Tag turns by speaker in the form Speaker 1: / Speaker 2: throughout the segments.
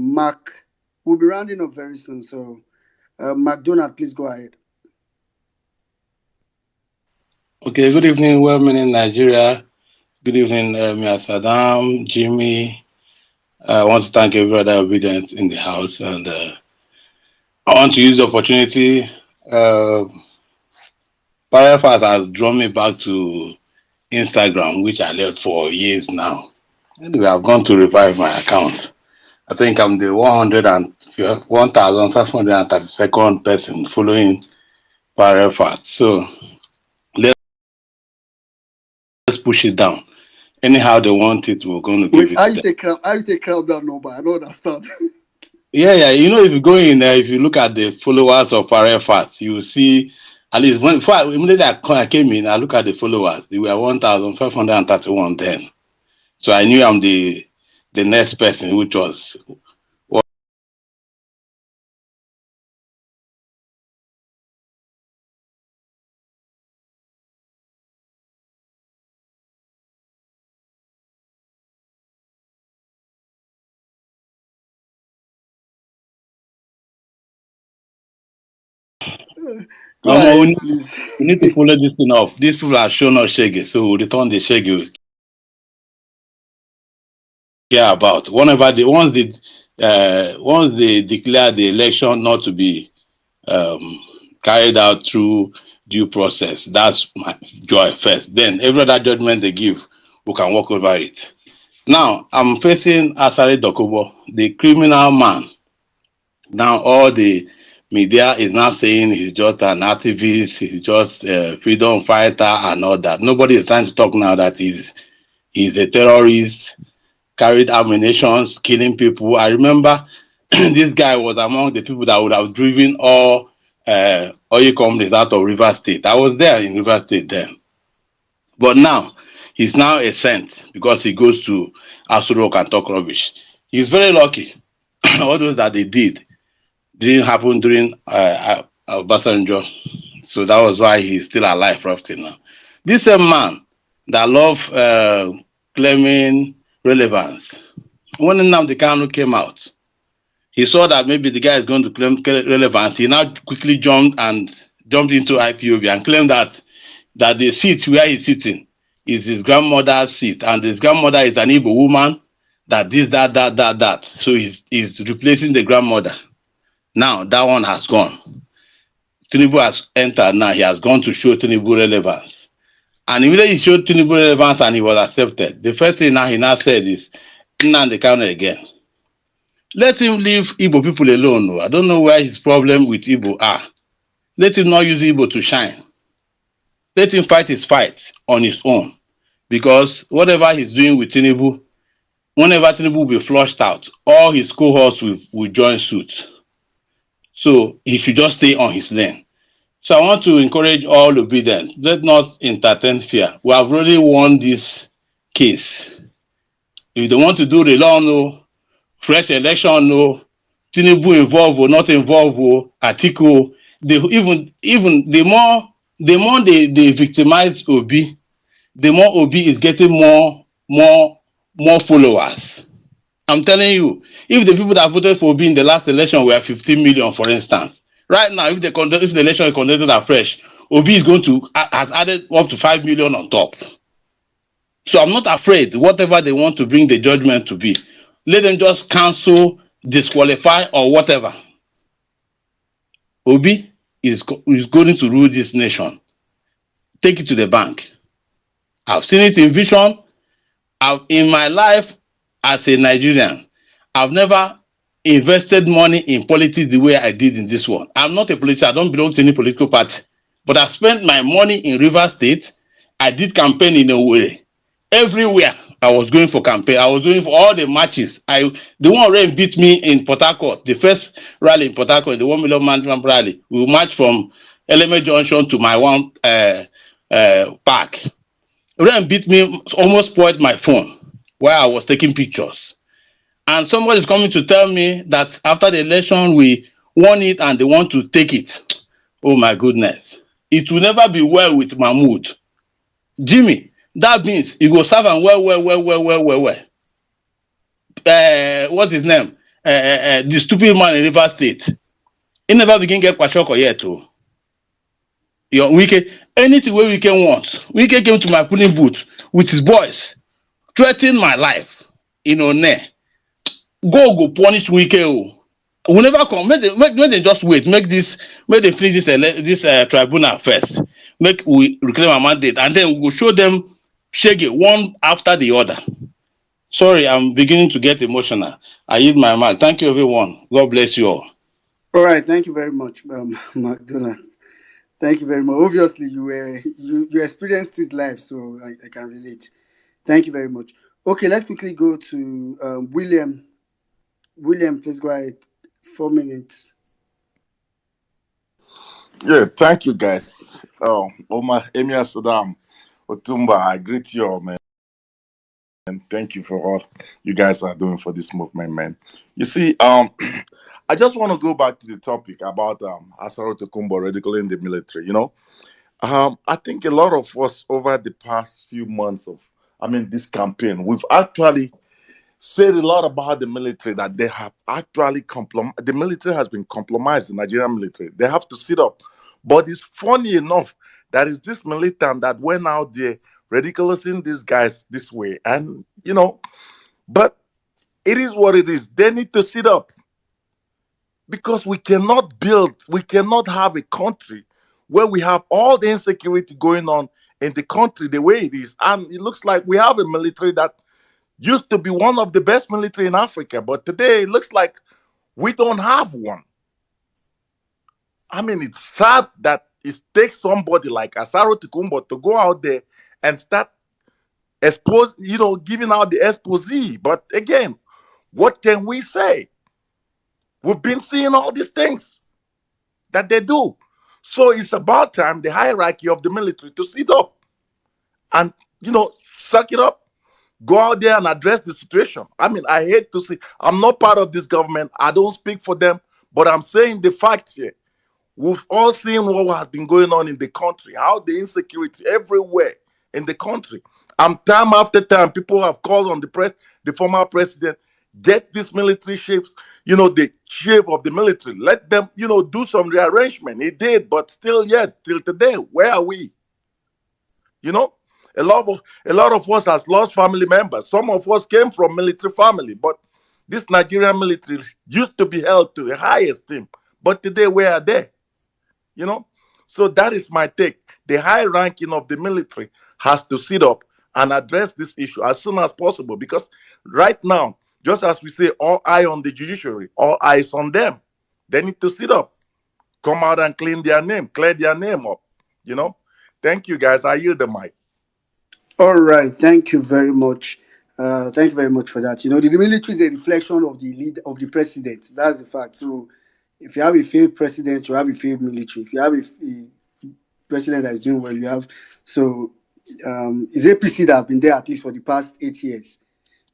Speaker 1: Mark. We'll be rounding up very soon. So, Mark Donald, please go ahead.
Speaker 2: Okay, good evening, women in Nigeria. Good evening, Mia Saddam, Jimmy. I want to thank every other obedient in the house, and I want to use the opportunity. Uh, Parafat has drawn me back to Instagram, which I left for years now. Anyway, I've gone to revive my account. I think I'm the 1,532nd person following Parafat. So let's push it down. Anyhow they want it, we're going to give
Speaker 1: Wait,
Speaker 2: it to them.
Speaker 1: how you take crowd down number? I don't understand.
Speaker 2: Yeah. You know, if you go in there, if you look at the followers of Parafat, you will see at least immediately I came in, I look at the followers. They were 1,531 then. So I knew I'm the next person, which was
Speaker 1: Go ahead,
Speaker 2: we
Speaker 1: please.
Speaker 2: need to follow this thing off. These people are showing us shaggy, so we return the shaggy we care about. Once they declare the election not to be carried out through due process, that's my joy first. Then every other judgment they give, we can walk over it. Now I'm facing Asari Dokubo, the criminal man. Now all the media is now saying he's just an activist, he's just a freedom fighter and all that. Nobody is trying to talk now that he's a terrorist, carried ammunitions, killing people. I remember this guy was among the people that would have driven all oil companies out of River State. I was there in River State then. But now he's now a saint because he goes to Asari and talk rubbish. He's very lucky. All those that they didn't happen during Obasanjo. So that was why he's still alive roughly now. This same man that love claiming relevance, when Nnamdi Kanu came out, he saw that maybe the guy is going to claim relevance. He now quickly jumped into IPOB and claimed that the seat where he's sitting is his grandmother's seat, and his grandmother is an Igbo woman. That this, that. So he's replacing the grandmother. Now that one has gone. Tinubu has entered now. He has gone to show Tinubu relevance. And immediately he showed Tinubu relevance and he was accepted. The first thing now he now said is, Nnamdi Kanu again. Let him leave Igbo people alone. I don't know where his problem with Igbo are. Let him not use Igbo to shine. Let him fight his fight on his own. Because whatever he's doing with Tinubu, whenever Tinubu will be flushed out, all his cohorts will join suit. So he should just stay on his lane. So I want to encourage all obedience. Let not entertain fear. We have already won this case. If they want to do the law, no, fresh election, no, Tinubu involved or not involved, or Atiku, they even the more they victimize Obi, the more Obi is getting more followers. I'm telling you, if the people that voted for Obi in the last election were 15 million, for instance, right now, if the election is conducted afresh, Obi is going to has added up to 5 million on top. So I'm not afraid, whatever they want to bring the judgment to be, let them just cancel, disqualify, or whatever. Obi is going to rule this nation. Take it to the bank. I've seen it in vision. In my life as a Nigerian, I've never invested money in politics the way I did in this one. I'm not a politician. I don't belong to any political party. But I spent my money in River State. I did campaign in Owerri. Everywhere I was going for campaign. I was doing for all the matches. The one rain beat me in Port Harcourt. The first rally in Port Harcourt, the 1 million man rally. We marched from Eleme Junction to my one park. Rain beat me, almost spoiled my phone while I was taking pictures. And somebody is coming to tell me that after the election we won it and they want to take it. Oh my goodness. It will never be well with Mahmoud. Jimmy, that means he go serve and well. What's his name? the stupid man in River State. He never begin get kwashoko yet too. Your Wike, anything where Wike wants. Wike came to my polling booth with his boys, threatening my life. Ne. Go punish Wike. Oh. We never come. Make them just wait. Make them finish this tribunal first. Make we reclaim our mandate, and then we will show them shaggy one after the other. Sorry, I'm beginning to get emotional. I yield my mic. Thank you, everyone. God bless you all.
Speaker 1: All right, thank you very much, McDonald. Thank you very much. Obviously, you experienced it live, so I can relate. Thank you very much. Okay, let's quickly go to William. William, please go ahead. 4 minutes.
Speaker 3: Yeah, thank you guys. Omar Emia Saddam Otumba, I greet you all, man. And thank you for all you guys are doing for this movement, man. You see, I just want to go back to the topic about Asari Tokumbo ridiculing the military. I think a lot of us over the past few months this campaign, we've actually said a lot about the military, that they have actually the military has been compromised, the Nigerian military. They have to sit up. But it's funny enough that it's this militant that went out there ridiculing these guys this way. And, but it is what it is. They need to sit up. Because we cannot have a country where we have all the insecurity going on in the country the way it is. And it looks like we have a military that used to be one of the best military in Africa, but today it looks like we don't have one. It's sad that it takes somebody like Asari Tokumbo to go out there and start giving out the expose. But again, what can we say? We've been seeing all these things that they do. So it's about time the hierarchy of the military to sit up and, suck it up. Go out there and address the situation. I hate to say, I'm not part of this government. I don't speak for them, but I'm saying the facts here. We've all seen what has been going on in the country, how the insecurity everywhere in the country. Time after time, people have called on the former president, get these military chiefs, the chief of the military, let them, do some rearrangement. He did, but still yet, till today, where are we? A lot of us has lost family members. Some of us came from military family, but this Nigerian military used to be held to the highest esteem. But today, where are they? So that is my take. The high ranking of the military has to sit up and address this issue as soon as possible, because right now, just as we say, all eye on the judiciary, all eyes on them. They need to sit up, come out and clear their name up. Thank you, guys. I yield the mic.
Speaker 1: All right, thank you very much. Thank you very much for that. The military is a reflection of the lead of the president. That's the fact. So, if you have a failed president, you have a failed military. If you have a president that is doing well, you have. So, it's APC that have been there at least for the past 8 years.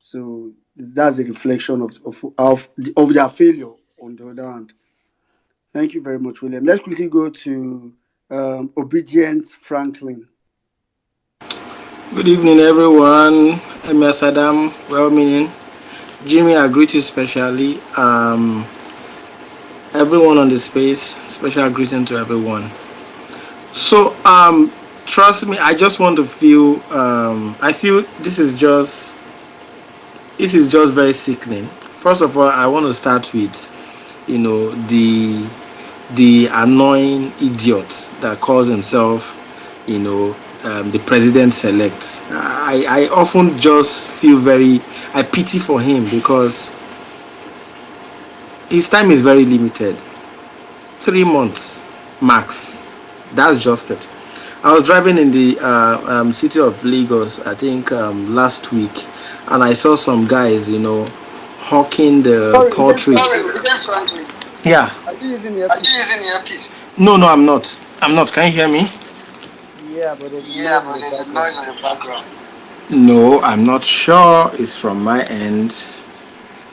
Speaker 1: So that's a reflection of their failure. On the other hand, thank you very much, William. Let's quickly go to Obedient Franklin.
Speaker 4: Good evening, everyone. MS Adam, well-meaning. Jimmy, I greet you specially. Everyone on the space, special greeting to everyone. So, trust me, I just want to feel. I feel this is just very sickening. First of all, I want to start with, the annoying idiot that calls himself, the president-elect. I often just feel I pity for him, because his time is very limited. 3 months max. That's just it. I was driving in the city of Lagos, I think last week, and I saw some guys, hawking the portraits. Yeah.
Speaker 1: Are you using earpiece?
Speaker 4: No, I'm not. Can you hear me?
Speaker 1: Yeah, but there's a noise on the background.
Speaker 4: No, I'm not sure it's from my end,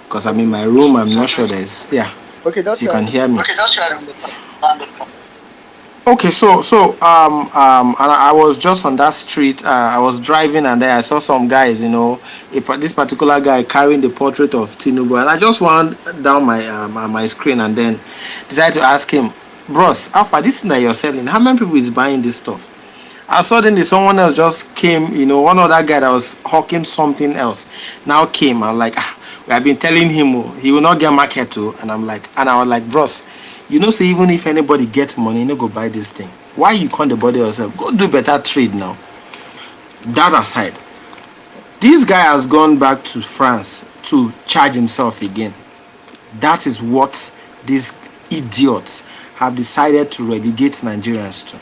Speaker 4: because I'm in my room. I'm not sure there's. Yeah.
Speaker 1: Okay, that's
Speaker 4: you can hear me.
Speaker 1: Okay, that's right.
Speaker 4: Okay, and I was just on that street. I was driving, and then I saw some guys, this particular guy carrying the portrait of Tinubu, and I just wound down my screen, and then decided to ask him, "Bros, how far this thing that you're selling? How many people is buying this stuff?" And suddenly someone else just came, one other guy that was hawking something else now came. I'm like, we have been telling him he will not get market too. And I was like, bros, say even if anybody gets money, go buy this thing. Why you can't the body yourself? Go do better trade now. That aside, this guy has gone back to France to charge himself again. That is what these idiots have decided to relegate Nigerians to.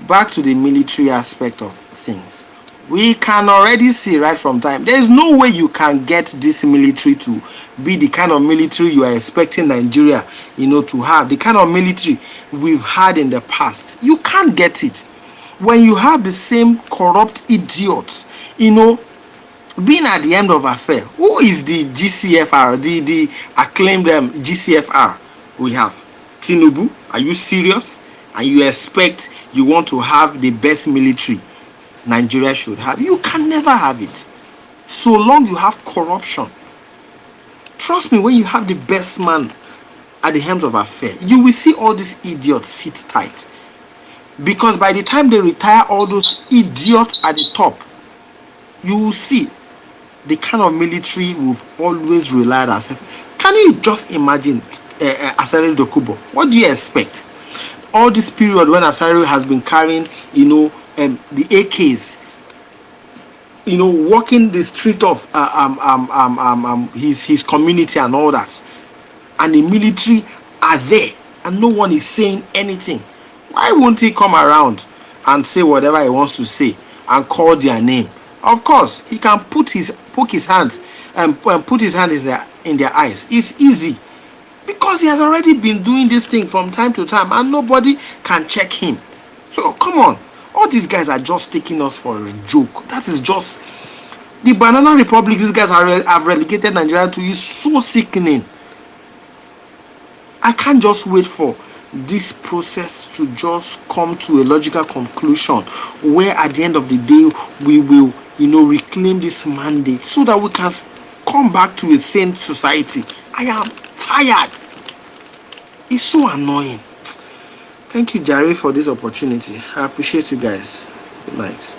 Speaker 4: Back to the military aspect of things, we can already see right from time there is no way you can get this military to be the kind of military you are expecting Nigeria to have, the kind of military we've had in the past. You can't get it when you have the same corrupt idiots being at the end of affair. Who is the GCFR, the acclaimed GCFR? We have Tinubu. Are you serious? And you expect you want to have the best military Nigeria should have? You can never have it so long you have corruption. Trust me, when you have the best man at the helm of affair, you will see all these idiots sit tight, because by the time they retire all those idiots at the top, you will see the kind of military we've always relied on. Can you just imagine Asari Dokubo? What do you expect? All this period when Asari has been carrying, the AKs, walking the street of his community and all that, and the military are there, and no one is saying anything. Why won't he come around and say whatever he wants to say and call their name? Of course, he can poke his hands and put his hand in their eyes. It's easy because he has already been doing this thing from time to time, and nobody can check him. So come on, all these guys are just taking us for a joke. That is just the Banana Republic. These guys have relegated Nigeria to is so sickening. I can't just wait for this process to just come to a logical conclusion where at the end of the day we will reclaim this mandate so that we can come back to a sane society. I am tired. It's so annoying. Thank you, Jerry, for this opportunity. I appreciate you guys. Good night.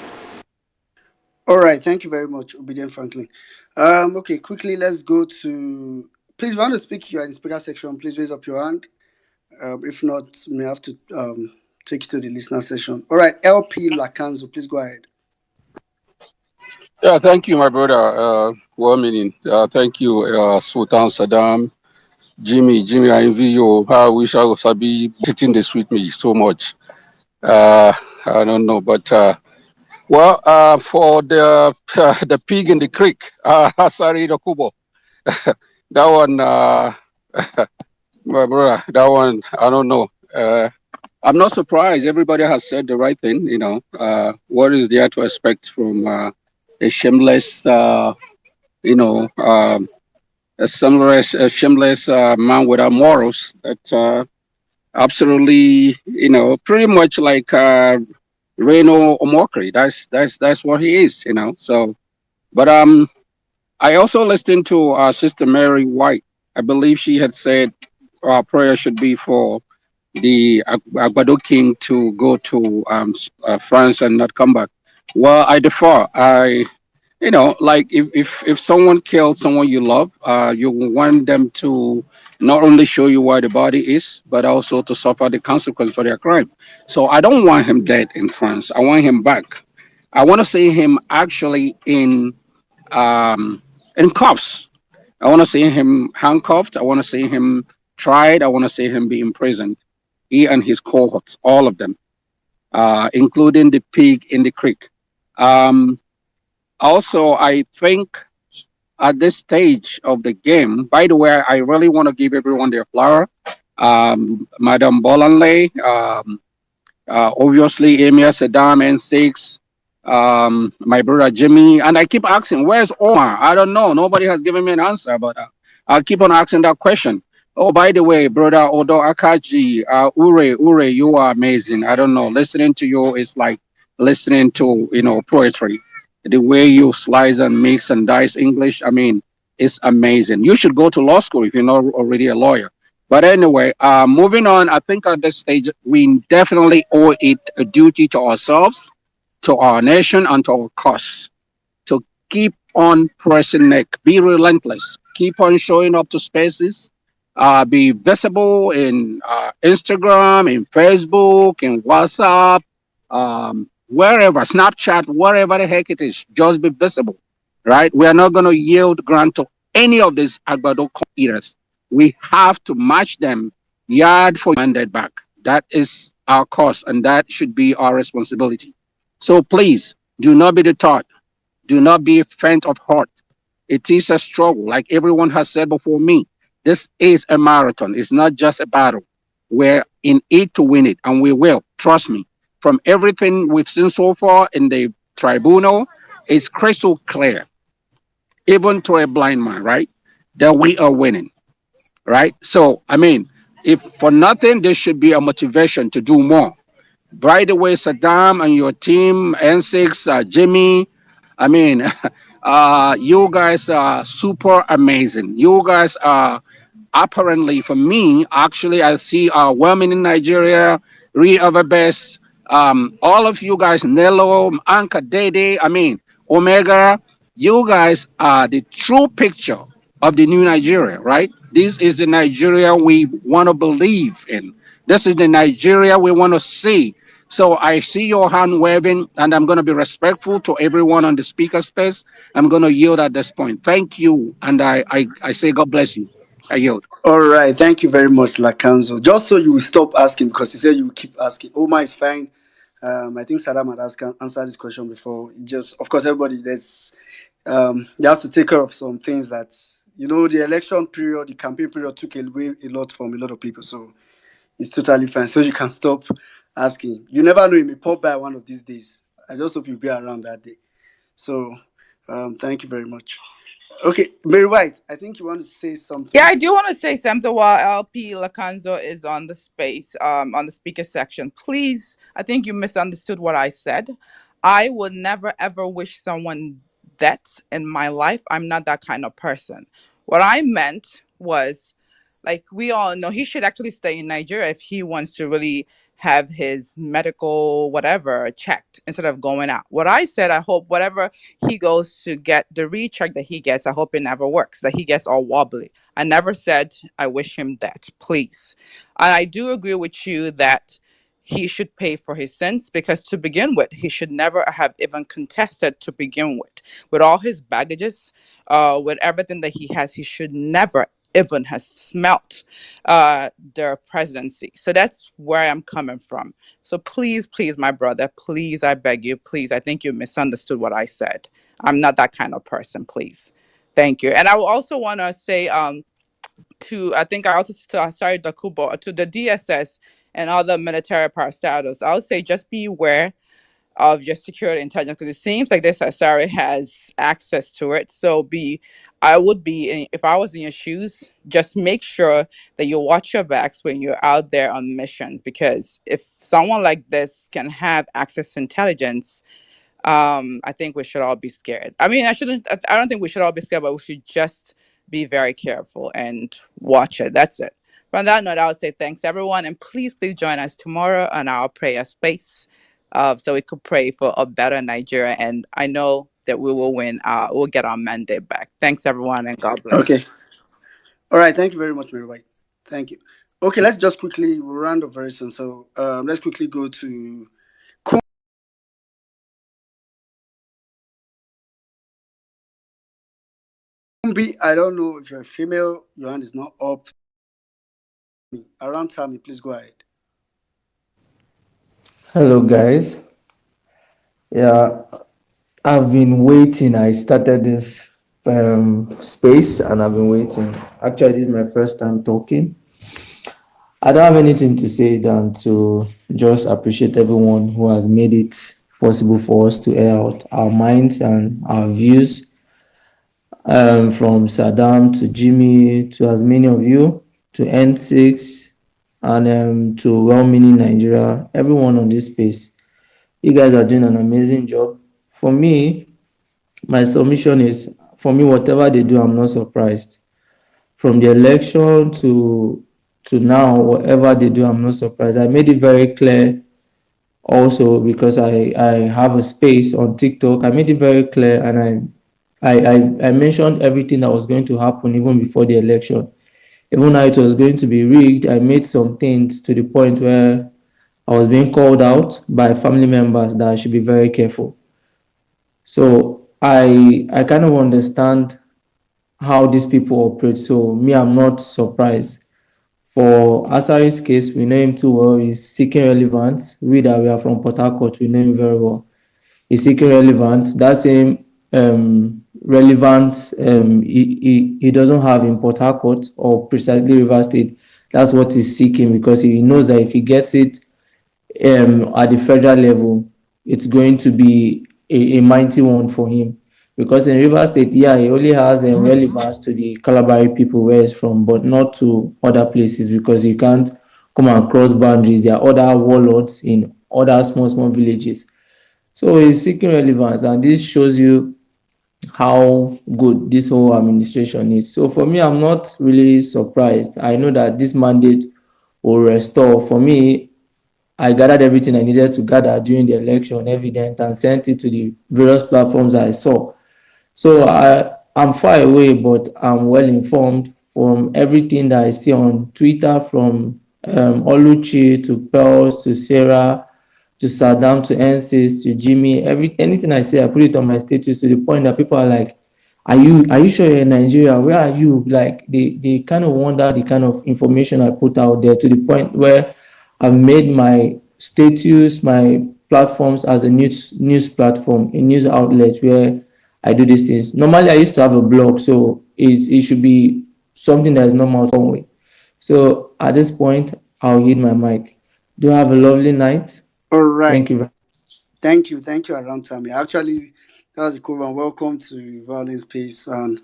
Speaker 1: All right, thank you very much, Obedient Franklin. Okay, quickly, let's go to. Please, if you want to speak, you're in the speaker section. Please raise up your hand. If not, we may have to take you to the listener session. All right, LP Lacanzo, please go ahead.
Speaker 5: Yeah, thank you, my brother. Well meaning. Thank you, Sultan Saddam, Jimmy, I envy you. I wish I was be sitting this with me so much. Uh, I don't know, but for the the pig in the creek, sorry, the kubo, that one, my brother, that one, I don't know. I'm not surprised. Everybody has said the right thing. What is there to expect from a shameless, a shameless man without morals? That absolutely, pretty much like Reno Omokri. That's what he is. So, but I also listened to Sister Mary White. I believe she had said prayer should be for the Agbado King to go to France and not come back. Well, I defer. Like if someone killed someone you love, you want them to not only show you where the body is, but also to suffer the consequence for their crime. So I don't want him dead in France. I want him back. I want to see him actually in cuffs. I want to see him handcuffed. I want to see him tried. I want to see him be imprisoned. He and his cohorts, all of them, including the pig in the creek. Um, Also, I think at this stage of the game, by the way, I really want to give everyone their flower. Madam Bolanle, obviously Emir Saddam N6, my brother Jimmy, and I keep asking, where's Omar? I don't know. Nobody has given me an answer, but I'll keep on asking that question. Oh, by the way, brother Odo Akaji, Ure, you are amazing. I don't know. Listening to you is like listening to, poetry. The way you slice and mix and dice English, I mean, it's amazing. You should go to law school if you're not already a lawyer. But anyway, moving on, I think at this stage, we definitely owe it a duty to ourselves, to our nation, and to our cause to keep on pressing neck, be relentless, keep on showing up to spaces, be visible in Instagram, in Facebook, in WhatsApp, wherever, Snapchat, wherever the heck it is, just be visible, right? We are not going to yield grant to any of these Agbado eaters. We have to match them yard for mandate back. That is our cause, and that should be our responsibility. So please do not be deterred. Do not be faint of heart. It is a struggle, like everyone has said before me. This is a marathon. It's not just a battle. We're in it to win it, and we will. Trust me. From everything we've seen so far in the tribunal, it's crystal clear, even to a blind man, right? That we are winning, right? So, I mean, if for nothing, there should be a motivation to do more. By the way, Saddam and your team, N6, Jimmy, I mean, you guys are super amazing. You guys are apparently, for me, actually, I see women in Nigeria, Re Everbest, all of you guys, Nello, Anka Dede, I mean, Omega, you guys are the true picture of the new Nigeria, right? This is the Nigeria we want to believe in. This is the Nigeria we want to see. So I see your hand waving, and I'm going to be respectful to everyone on the speaker space. I'm going to yield at this point. Thank you, and I say God bless you. I yield.
Speaker 1: All right, thank you very much, Lakanzo. Just so you will stop asking because you said you will keep asking. Omar is fine. I think Saddam had answered this question before. It just, of course, everybody there's you have to take care of some things that the election period, the campaign period took away a lot from a lot of people. So it's totally fine. So you can stop asking. You never know, you may pop by one of these days. I just hope you'll be around that day. So thank you very much. Okay, Mary White, I think you want to say
Speaker 6: Yeah,
Speaker 1: something.
Speaker 6: I do want to say something while LP Lacanzo is on the space, on the speaker section. Please, I think you misunderstood what I said. I would never ever wish someone death in my life. I'm not that kind of person. What I meant was, like, we all know he should actually stay in Nigeria if he wants to really have his medical whatever checked instead of going out. What I said, I hope whatever he goes to get the recheck that he gets, I hope it never works, that he gets all wobbly. I never said I wish him that, please. And I do agree with you that he should pay for his sins because to begin with, he should never have even contested to begin with. With all his baggages, with everything that he has, he should never even has smelt their presidency. So that's where I'm coming from. So please, please, my brother, please, I beg you, please. I think you misunderstood what I said. I'm not that kind of person, please. Thank you. And I will also want to say to I think I also to Asari Dakubo, to the DSS and other military parastatals, I would say just be aware of your security intelligence because it seems like this Asari has access to it. So I would be, if I was in your shoes, just make sure that you watch your backs when you're out there on missions because if someone like this can have access to intelligence, I think we should all be scared. I mean, I don't think we should all be scared, but we should just be very careful and watch it. That's it. From that note, I would say thanks everyone, and please join us tomorrow on our prayer space, so we could pray for a better Nigeria. And I know that we will win. We'll get our mandate back. Thanks everyone, and God
Speaker 1: Okay.
Speaker 6: bless.
Speaker 1: All right. Thank you very much, Mary White. Thank you. Okay, let's just quickly we'll round up very soon. So let's quickly go to Kumbi. I don't know if you're a female. Your hand is not up. Around Tammy, please go ahead.
Speaker 7: Hello, guys. Yeah, I've been waiting. I started this space and I've been waiting. Actually, this is my first time talking. I don't have anything to say than to just appreciate everyone who has made it possible for us to air out our minds and our views, from Saddam to Jimmy to as many of you. to N6, and to well-meaning Nigeria, everyone on this space. You guys are doing an amazing job. For me, my submission is, for me, whatever they do, I'm not surprised. From the election to now, whatever they do, I'm not surprised. I made it very clear also because I have a space on TikTok. I made it very clear, and I mentioned everything that was going to happen even before the election. Even though it was going to be rigged, I made some things to the point where I was being called out by family members that I should be very careful. So I kind of understand how these people operate. So me, I'm not surprised. For Asari's case, we know him too well. He's seeking relevance. We that we are from Port Harcourt, we know him very well. He's seeking relevance. That same relevance he doesn't have in Port Harcourt or precisely River State. That's what he's seeking, because he knows that if he gets it at the federal level, it's going to be a mighty one for him. Because in River State, yeah, he only has a relevance to the Calabari people where he's from, but not to other places, because you can't come across boundaries. There are other warlords in other small villages. So he's seeking relevance, and this shows you how good this whole administration is. So for me, I'm not really surprised. I know that this mandate will restore. For me, I gathered everything I needed to gather during the election, evidence, and sent it to the various platforms I saw. So I'm far away, but I'm well informed from everything that I see on Twitter, from Oluchi to Pearls to Sarah to Saddam to NSYS to Jimmy. Anything I say, I put it on my status to the point that people are like, are you sure you're in Nigeria? Where are you? Like they kind of wonder the kind of information I put out there, to the point where I've made my status, my platforms as a news platform, a news outlet where I do these things. Normally I used to have a blog, so it should be something that is normal for me. So at this point, I'll hit my mic. Do have a lovely night.
Speaker 1: All right.
Speaker 7: Thank you.
Speaker 1: Thank you, Around Tammy. Actually, that was a cool one. Welcome to Violence Space, and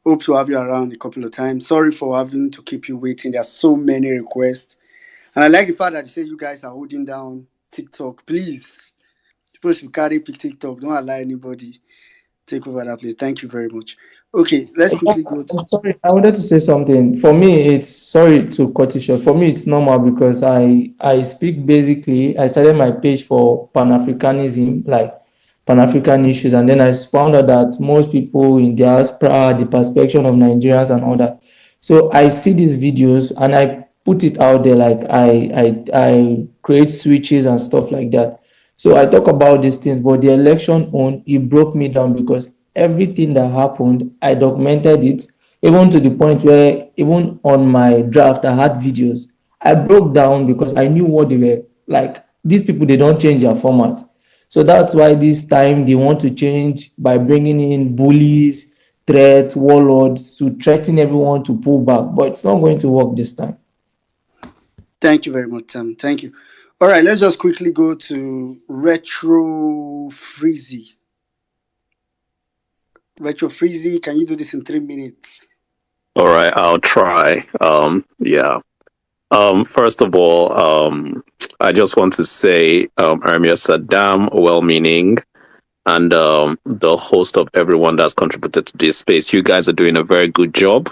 Speaker 1: hope to have you around a couple of times. Sorry for having to keep you waiting. There are so many requests, and I like the fact that you say you guys are holding down TikTok. Please, people should carry pick TikTok. Don't allow anybody take over that place. Thank you very much. Okay, let's quickly go to.
Speaker 7: I'm sorry, I wanted to say something. For me, it's, sorry to cut you short. For me, it's normal because I speak basically. I started my page for Pan Africanism, like Pan African issues, and then I found out that most people in diaspora, the perspective of Nigerians and all that. So I see these videos and I put it out there, like I create switches and stuff like that. So I talk about these things, but the election on, it broke me down, because everything that happened, I documented it, even to the point where even on my draft, I had videos. I broke down because I knew what they were like. These people, they don't change their format. So that's why this time they want to change by bringing in bullies, threats, warlords to threaten everyone to pull back. But it's not going to work this time.
Speaker 1: Thank you very much, Tam. Thank you. All right, let's just quickly go to Retro Freezy. Retro Freezy, can you do this in 3 minutes?
Speaker 8: All right, I'll try. Yeah. First of all, I just want to say, Ermia Saddam, well-meaning, and the host of everyone that's contributed to this space. You guys are doing a very good job.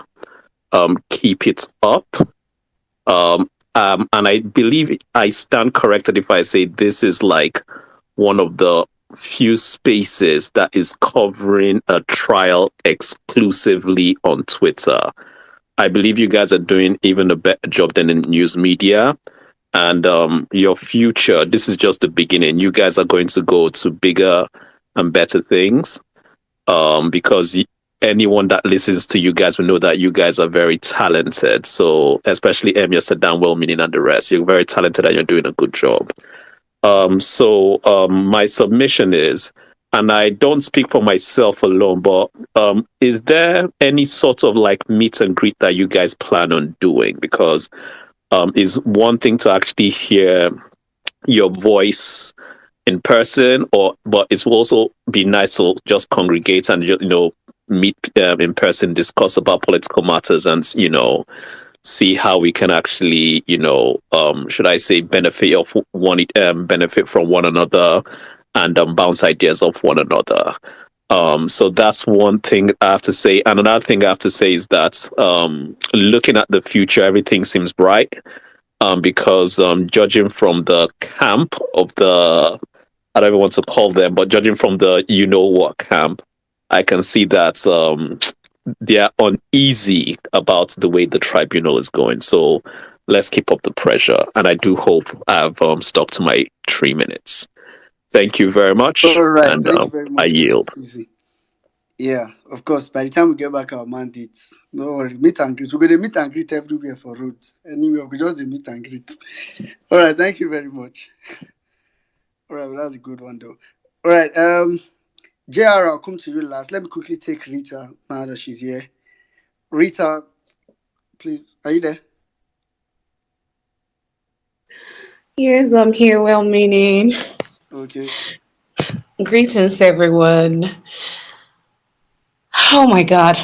Speaker 8: Keep it up. And I believe I stand corrected if I say this is like one of the few spaces that is covering a trial exclusively on Twitter. I believe you guys are doing even a better job than in news media. And your future, this is just the beginning. You guys are going to go to bigger and better things, because anyone that listens to you guys will know that you guys are very talented. So especially Emir Saddam, well-meaning, and the rest, you're very talented and you're doing a good job. So my submission is, and I don't speak for myself alone, but is there any sort of like meet and greet that you guys plan on doing? Because it's one thing to actually hear your voice in person, but it will also be nice to just congregate and meet in person, discuss about political matters, and see how we can actually, should I say, benefit from one another, and bounce ideas off one another. So that's one thing I have to say. And another thing I have to say is that looking at the future, everything seems bright. Because judging from the camp of the, I don't even want to call them, but judging from the what camp, I can see that they are uneasy about the way the tribunal is going. So let's keep up the pressure. And I do hope I've stuck to my 3 minutes. Thank you very much.
Speaker 1: All right.
Speaker 8: And
Speaker 1: Thank you very
Speaker 8: I
Speaker 1: much,
Speaker 8: yield.
Speaker 1: Mr. Fizzy. Yeah, of course. By the time we get back our mandates, no worry, meet and greet. We're going to meet and greet everywhere for roads. Anywhere, we just meet and greet. All right. Thank you very much. All right. Well, that's a good one, though. All right. JR, I'll come to you last. Let me quickly take Rita now that she's here. Rita, please, are you there?
Speaker 9: Yes, I'm here, well meaning.
Speaker 1: Okay.
Speaker 9: Greetings, everyone. Oh my God.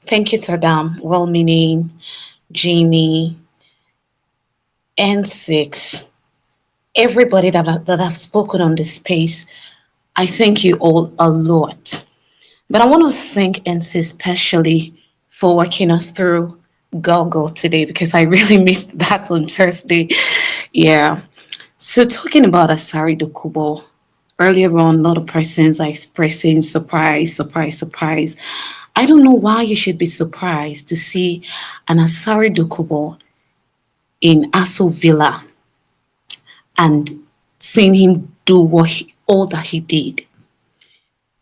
Speaker 9: Thank you, Saddam. Well meaning, Jamie, N6, everybody that have spoken on this space. I thank you all a lot. But I want to thank NC especially for walking us through Google today because I really missed that on Thursday. Yeah. So talking about Asari Dokubo, earlier on, a lot of persons are expressing surprise, surprise, surprise. I don't know why you should be surprised to see an Asari Dokubo in Aso Villa and seeing him do all that he did.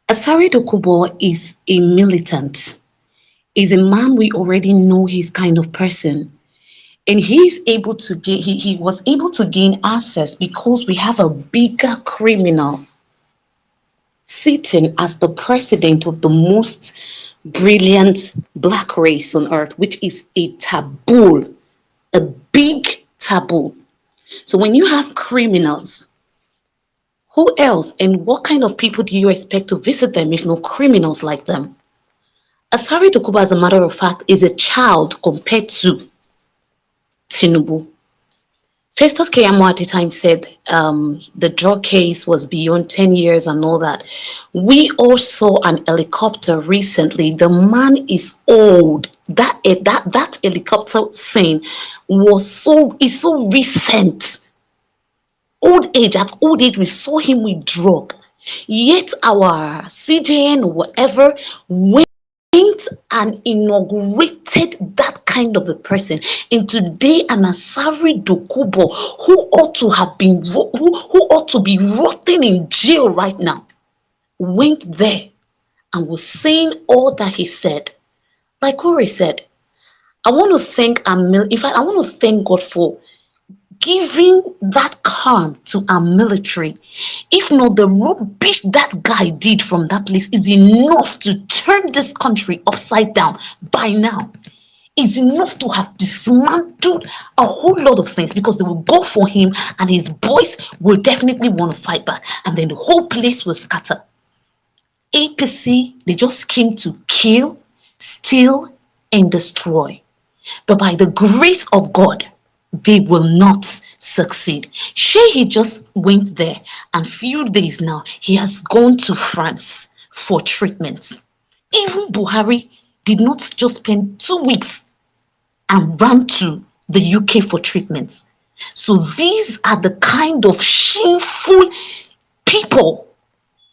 Speaker 9: Asari Dokubo is a militant, is a man we already know his kind of person. And he was able to gain access because we have a bigger criminal sitting as the president of the most brilliant black race on earth, which is a taboo, a big taboo. So when you have criminals, who else and what kind of people do you expect to visit them if not criminals like them? Asari Dokubo, as a matter of fact, is a child compared to Tinubu. Festus Keyamo at the time said the drug case was beyond 10 years and all that. We all saw an helicopter recently. The man is old. That helicopter scene is so recent. Old age, at old age, we saw him with drug. Yet our CJN or whatever went and inaugurated that kind of a person. And today, an Asari Dokubo who ought to be rotting in jail right now, went there and was saying all that he said. Like Corey said, I want to thank I want to thank God for giving that calm to our military. If not, the rubbish that guy did from that place is enough to turn this country upside down by now. Is enough to have dismantled a whole lot of things because they will go for him and his boys will definitely want to fight back and then the whole place will scatter. APC, they just came to kill, steal, and destroy. But by the grace of God, they will not succeed. He just went there and few days now, he has gone to France for treatment. Even Buhari did not just spend 2 weeks and ran to the UK for treatment. So these are the kind of shameful people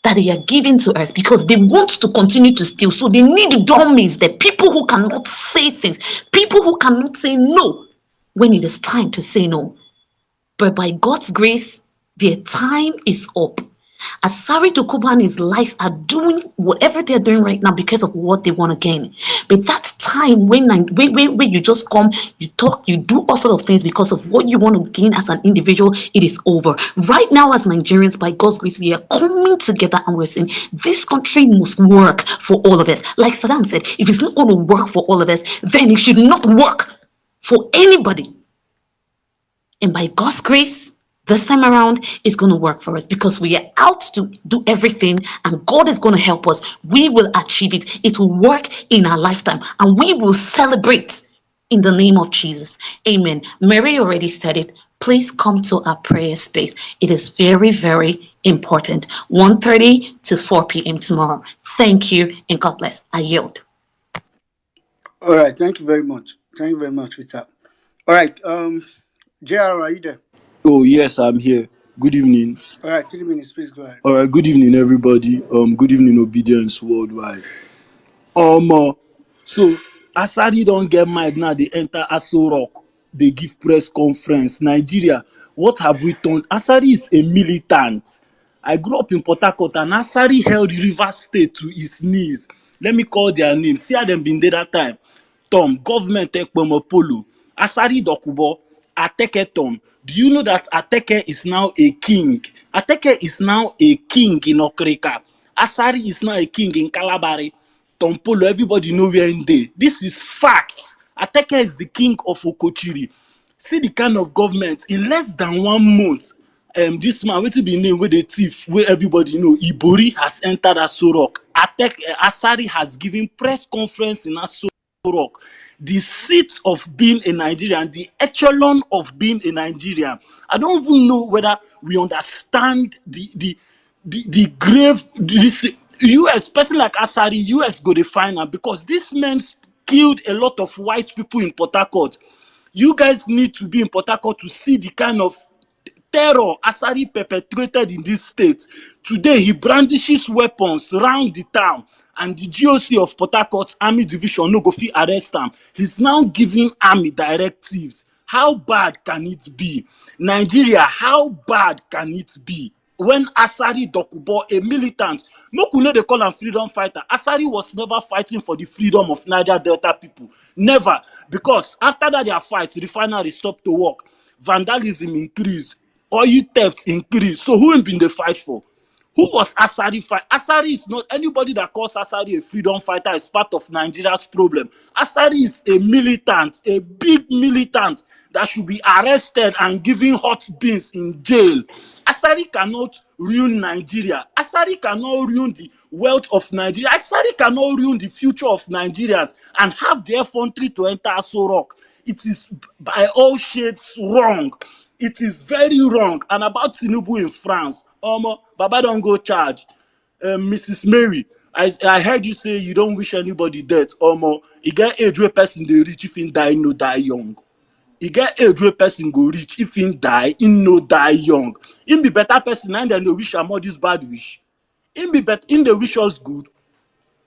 Speaker 9: that they are giving to us because they want to continue to steal. So they need dummies, the people who cannot say things, people who cannot say no when it is time to say no. But by God's grace, their time is up. Asari Dokubo and his lives are doing whatever they're doing right now because of what they want to gain. But that time when you just come, you talk, you do all sorts of things because of what you want to gain as an individual, it is over. Right now, as Nigerians, by God's grace, we are coming together and we're saying this country must work for all of us. Like Saddam said, if it's not going to work for all of us, then it should not work for anybody. And by God's grace, this time around, it's going to work for us because we are out to do everything and God is going to help us. We will achieve it. It will work in our lifetime and we will celebrate in the name of Jesus. Amen. Mary already said it. Please come to our prayer space. It is very, very important. 1:30 to 4 p.m. tomorrow. Thank you and God bless. I yield.
Speaker 1: All right, thank you very much. Thank you very much, Rita. All right, JR, are you there?
Speaker 10: Oh, yes, I'm here. Good evening.
Speaker 1: All right, 3 minutes, please go ahead.
Speaker 10: All right, good evening, everybody. Good evening, Obedience Worldwide. So Asari don't get mind now. They enter Aso Rock. They give press conference. Nigeria, what have we done? Asari is a militant. I grew up in Port Harcourt and Asari held River State to its knees. Let me call their names. See how them been there that time. Tom, government Ekpomopolo, Asari Dokubo, Ateke Tom. Do you know that Ateke is now a king? Ateke is now a king in Okrika. Asari is now a king in Kalabari. Tompolo, everybody know where in day. This is fact. Ateke is the king of Okochiri. See the kind of government in less than 1 month. This man, wetin be name wey dey thief, wey everybody know, Ibori has entered Aso Rock. Asari has given press conference in Aso Rock. The seat of being a Nigerian, the echelon of being a Nigerian. I don't even know whether we understand the grave. This US, person like Asari, US go dey find am because this man killed a lot of white people in Port Harcourt. You guys need to be in Port Harcourt to see the kind of terror Asari perpetrated in this state. Today, he brandishes weapons around the town, and the GOC of Port Harcourt Army Division no go fit arrest him. He's now giving army directives. How bad can it be? Nigeria, how bad can it be? When Asari Dokubo, a militant, Mokuno they call him freedom fighter. Asari was never fighting for the freedom of Niger Delta people. Never. Because after that their fight, the refinery stopped to work. Vandalism increased. Oil theft increased. So who been the fight for? Who was Asari fight? Asari is not anybody that calls Asari a freedom fighter is part of Nigeria's problem. Asari is a militant, a big militant that should be arrested and given hot beans in jail. Asari cannot ruin Nigeria. Asari cannot ruin the wealth of Nigeria. Asari cannot ruin the future of Nigerians and have their country to enter Aso Rock. It is by all shades wrong. It is very wrong. And about Tinubu in France, Baba don't go charge. Mrs. Mary, I heard you say you don't wish anybody death. You get age where person they reach if he die, no die young. You get age where person go reach if he die, he no die young. Him be better person and then they wish am all this bad wish. Him be better, in the wish us good.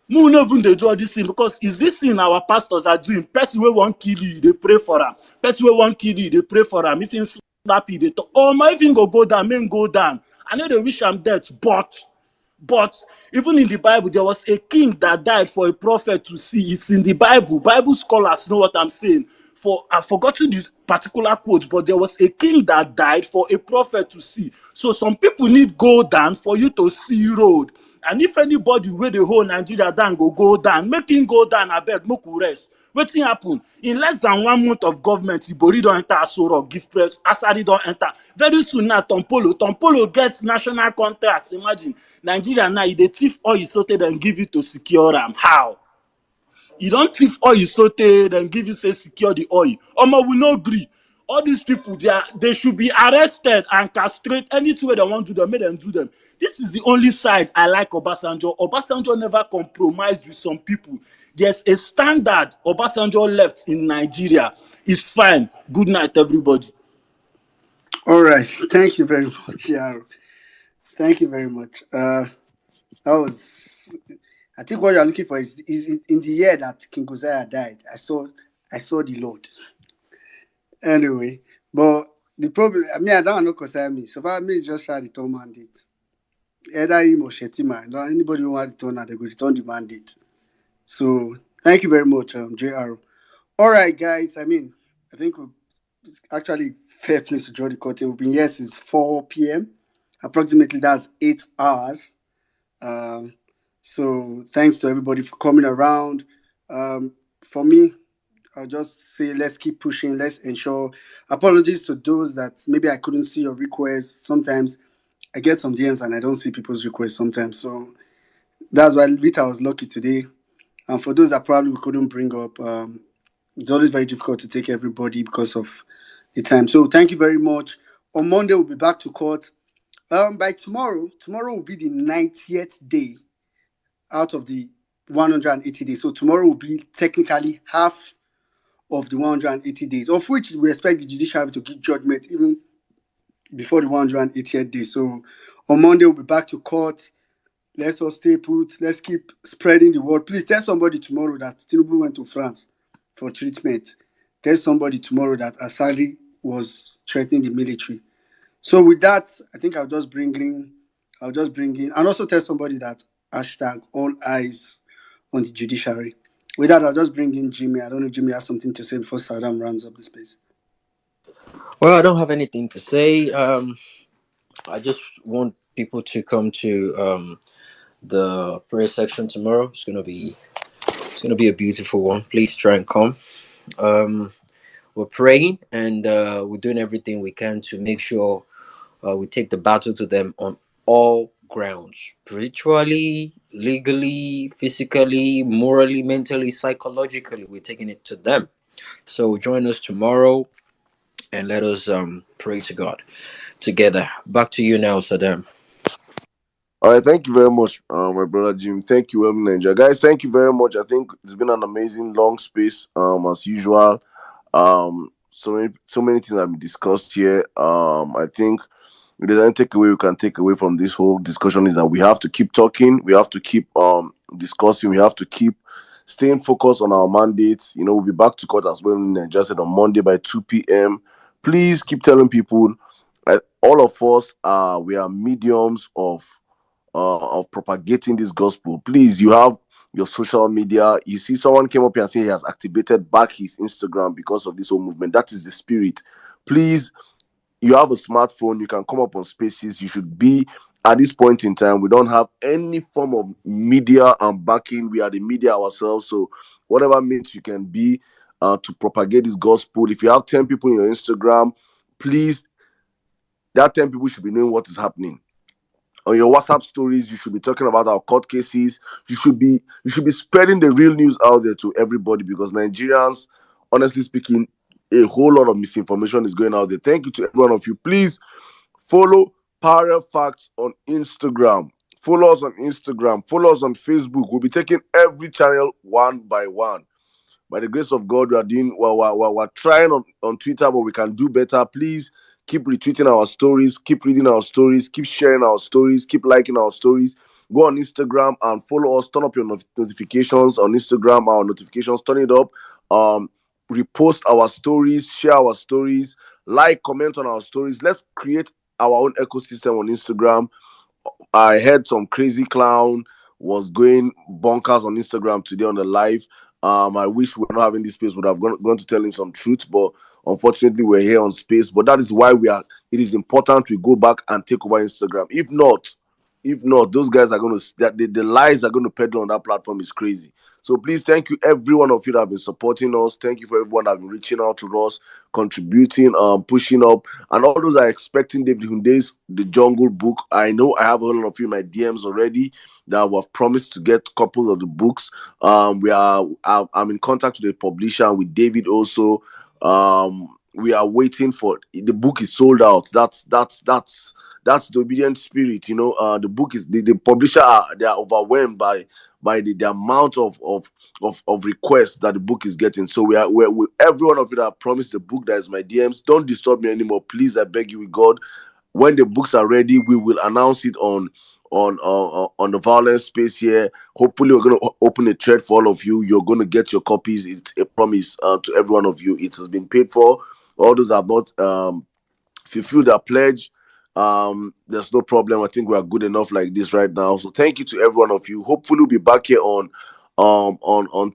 Speaker 10: No even they do all this thing because it's this thing our pastors are doing. Person wey wan kill you, they pray for him. Person wey wan kill you, they pray for him. If he slap you, they talk. Oh my, if he go down, men go down. I know they wish him death, but even in the Bible, there was a king that died for a prophet to see. It's in the Bible. Bible scholars know what I'm saying. I've forgotten this particular quote, but there was a king that died for a prophet to see. So some people need go down for you to see road. And if anybody where the whole Nigeria down go down, make him go down, I beg, make we rest. Wetin happen? In less than 1 month of government, Ibori don't enter Aso Rock, give press, Asari don't enter. Very soon now, Tompolo gets national contracts. Imagine, Nigeria now, they thief all you sorted and give it to secure them. How? You don't thief oil sorted and give you say secure the oil. We no agree. All these people, they should be arrested and castrate. Anything where they want to do them, make them do them. This is the only side I like Obasanjo. Obasanjo never compromised with some people. There's a standard Obasanjo left in Nigeria. It's fine. Good night, everybody.
Speaker 1: All right, thank you very much, Yaro. Thank you very much. That was. I think what you're looking for is in the year that King Uzziah died. I saw the Lord. Anyway, but the problem, I mean, I don't know concern me. So far, me just try to return mandate. Either him or Shetima. Don't anybody who want to return, they go return the mandate. So thank you very much, JR. All right, guys. I mean, I think it's actually fair place to draw the curtain. We've been here since 4 p.m. Approximately, that's 8 hours. So thanks to everybody for coming around. For me, I'll just say let's keep pushing. Let's ensure. Apologies to those that maybe I couldn't see your requests. Sometimes I get some DMs and I don't see people's requests sometimes. So that's why Rita was lucky today. And for those that probably we couldn't bring up, It's always very difficult to take everybody because of the time. So thank you very much. On Monday we'll be back to court. By tomorrow will be the 90th day out of the 180 days. So tomorrow will be technically half of the 180 days, of which we expect the judiciary to give judgment even before the 180th day. So on Monday we'll be back to court. Let's all stay put. Let's keep spreading the word. Please tell somebody tomorrow that Tinubu went to France for treatment. Tell somebody tomorrow that Asari was threatening the military. So with that, I think I'll just bring in, and also tell somebody that hashtag all eyes on the judiciary. With that, I'll just bring in Jimmy. I don't know if Jimmy has something to say before Saddam rounds up the space.
Speaker 11: Well, I don't have anything to say. I just want people to come to the prayer section tomorrow. It's gonna be a beautiful one. Please try and come. Um, we're praying and we're doing everything we can to make sure we take the battle to them on all grounds: spiritually, legally, physically, morally, mentally, psychologically. We're taking it to them. So join us tomorrow and let us pray to God together. Back to you now, Saddam.
Speaker 12: All right, thank you very much, my brother Jim. Thank you, Nigeria guys. Thank you very much. I think it's been an amazing long space, as usual. So many things have been discussed here. I think if there's any takeaway we can take away from this whole discussion is that we have to keep talking, we have to keep discussing, we have to keep staying focused on our mandates. We'll be back to court as well, just said, on Monday by 2 p.m. Please keep telling people. All of us, we are mediums of propagating this gospel. Please, you have your social media. You see, someone came up here and said he has activated back his Instagram because of this whole movement. That is the spirit. Please, you have a smartphone. You can come up on spaces. You should be at this point in time. We don't have any form of media and backing. We are the media ourselves. So, whatever means you can be to propagate this gospel. If you have 10 people in your Instagram, please, that 10 people should be knowing what is happening on your WhatsApp stories. You should be talking about our court cases. You should be spreading the real news out there to everybody, because Nigerians, honestly speaking, a whole lot of misinformation is going out there. Thank you to every one of you. Please follow Parallel Facts on Instagram. Follow us on Instagram. Follow us on Facebook. We'll be taking every channel one by one. By the grace of God, we are doing well. We're trying on Twitter, but we can do better. Please keep retweeting our stories, keep reading our stories, keep sharing our stories, keep liking our stories. Go on Instagram and follow us. Turn up your notifications on Instagram. Our notifications, turn it up. Um, Repost our stories, share our stories, like, comment on our stories. Let's create our own ecosystem on Instagram. I heard some crazy clown was going bonkers on Instagram today on the live. I wish we were not having this space. Would have gone to tell him some truth, but unfortunately we're here on space. But that is why we are. It is important we go back and take over Instagram. If not, those guys are going to the lies are going to peddle on that platform is crazy. So please, thank you every one of you that have been supporting us. Thank you for everyone that have been reaching out to us, contributing, pushing up, and all those are expecting David Hunde's The Jungle Book. I know I have a lot of you in my DMs already that have promised to get couples of the books. I'm in contact with the publisher and with David also. We are waiting for the book is sold out. That's the obedient spirit. The book is the publisher they are overwhelmed by the amount of requests that the book is getting. So we every one of you that promised the book that is my DMs, don't disturb me anymore, please. I beg you with God. When the books are ready, we will announce it on the Vawulence space here. Hopefully, we're going to open a thread for all of you. You're going to get your copies. It's a promise to every one of you. It has been paid for. All those have not fulfilled their pledge. There's no problem. I think we are good enough like this right now. So thank you to every one of you. Hopefully, we'll be back here on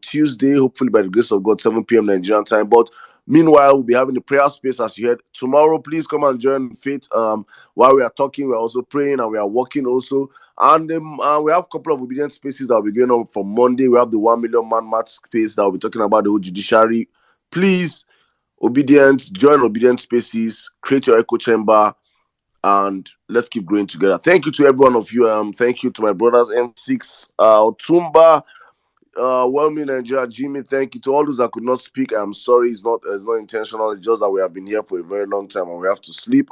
Speaker 12: Tuesday. Hopefully, by the grace of God, 7 p.m. Nigerian time. But meanwhile, we'll be having the prayer space as you heard tomorrow. Please come and join faith. While we are talking, we're also praying and we are working also. And we have a couple of obedient spaces that will be going on from Monday. We have the 1 million man match space that will be talking about the whole judiciary. Please, join obedient spaces, create your echo chamber, and let's keep growing together. Thank you to every one of you. Thank you to my brothers M6, Tumba, Well, me Nigeria, Jimmy, thank you. To all those that could not speak, I'm sorry. It's not intentional. It's just that we have been here for a very long time and we have to sleep.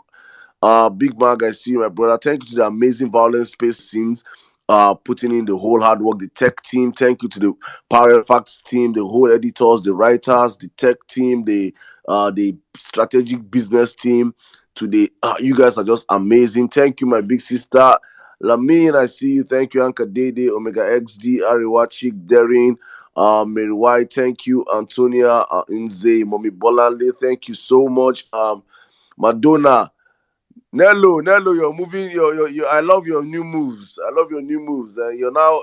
Speaker 12: Big Mag, I see you, my brother. Thank you to the amazing violence space scenes, putting in the whole hard work. The tech team, thank you to the Power Facts team, the whole editors, the writers, the tech team, the strategic business team. To the you guys are just amazing. Thank you, my big sister. Lamine, I see you. Thank you, Anka Dede, Omega XD, Ariwachik, Derin, Mary White. Thank you, Antonia, Inze, Mommy Bolanle. Thank you so much. Madonna. Nello, you're moving. I love your new moves. I love your new moves. You're now.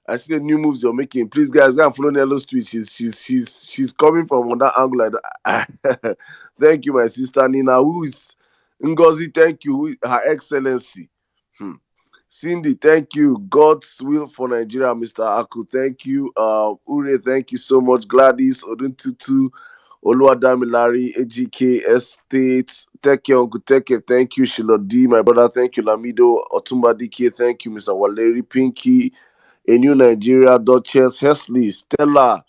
Speaker 12: I see the new moves you're making. Please, guys, go and follow Nello's tweet. She's coming from on that angle like that. Thank you, my sister Nina. Who is Ngozi? Thank you, Her Excellency. Hmm. Cindy, thank you. God's will for Nigeria, Mr. Aku. Thank you. Ure, thank you so much. Gladys, Oduntutu. Oluwadamilari, AGK, Estates, Teke, Uncle Teke, thank you, Shilodi, my brother, thank you, Lamido, Otumba DK, thank you, Mr. Waleri, Pinky, A New Nigeria, Duchess, Hesley, Stella,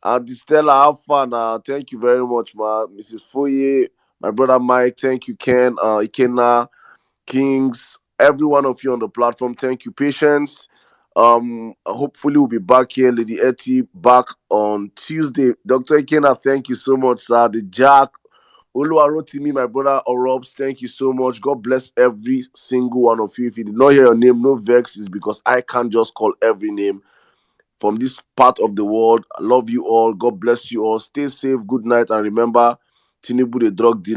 Speaker 12: and Stella Alpha, thank you very much, Mrs. Foye, my brother Mike, thank you, Ken, Ikena, Kings, every one of you on the platform, thank you, Patience. Hopefully we'll be back here, Lady Etty, back on Tuesday. Dr. Ikena, thank you so much, sir. The Jack, Oluwarotimi, my brother Orobs, thank you so much. God bless every single one of you. If you did not hear your name, no vex, is because I can't just call every name from this part of the world. I love you all. God bless you all. Stay safe. Good night. And remember, Tinubu, the drug dealer.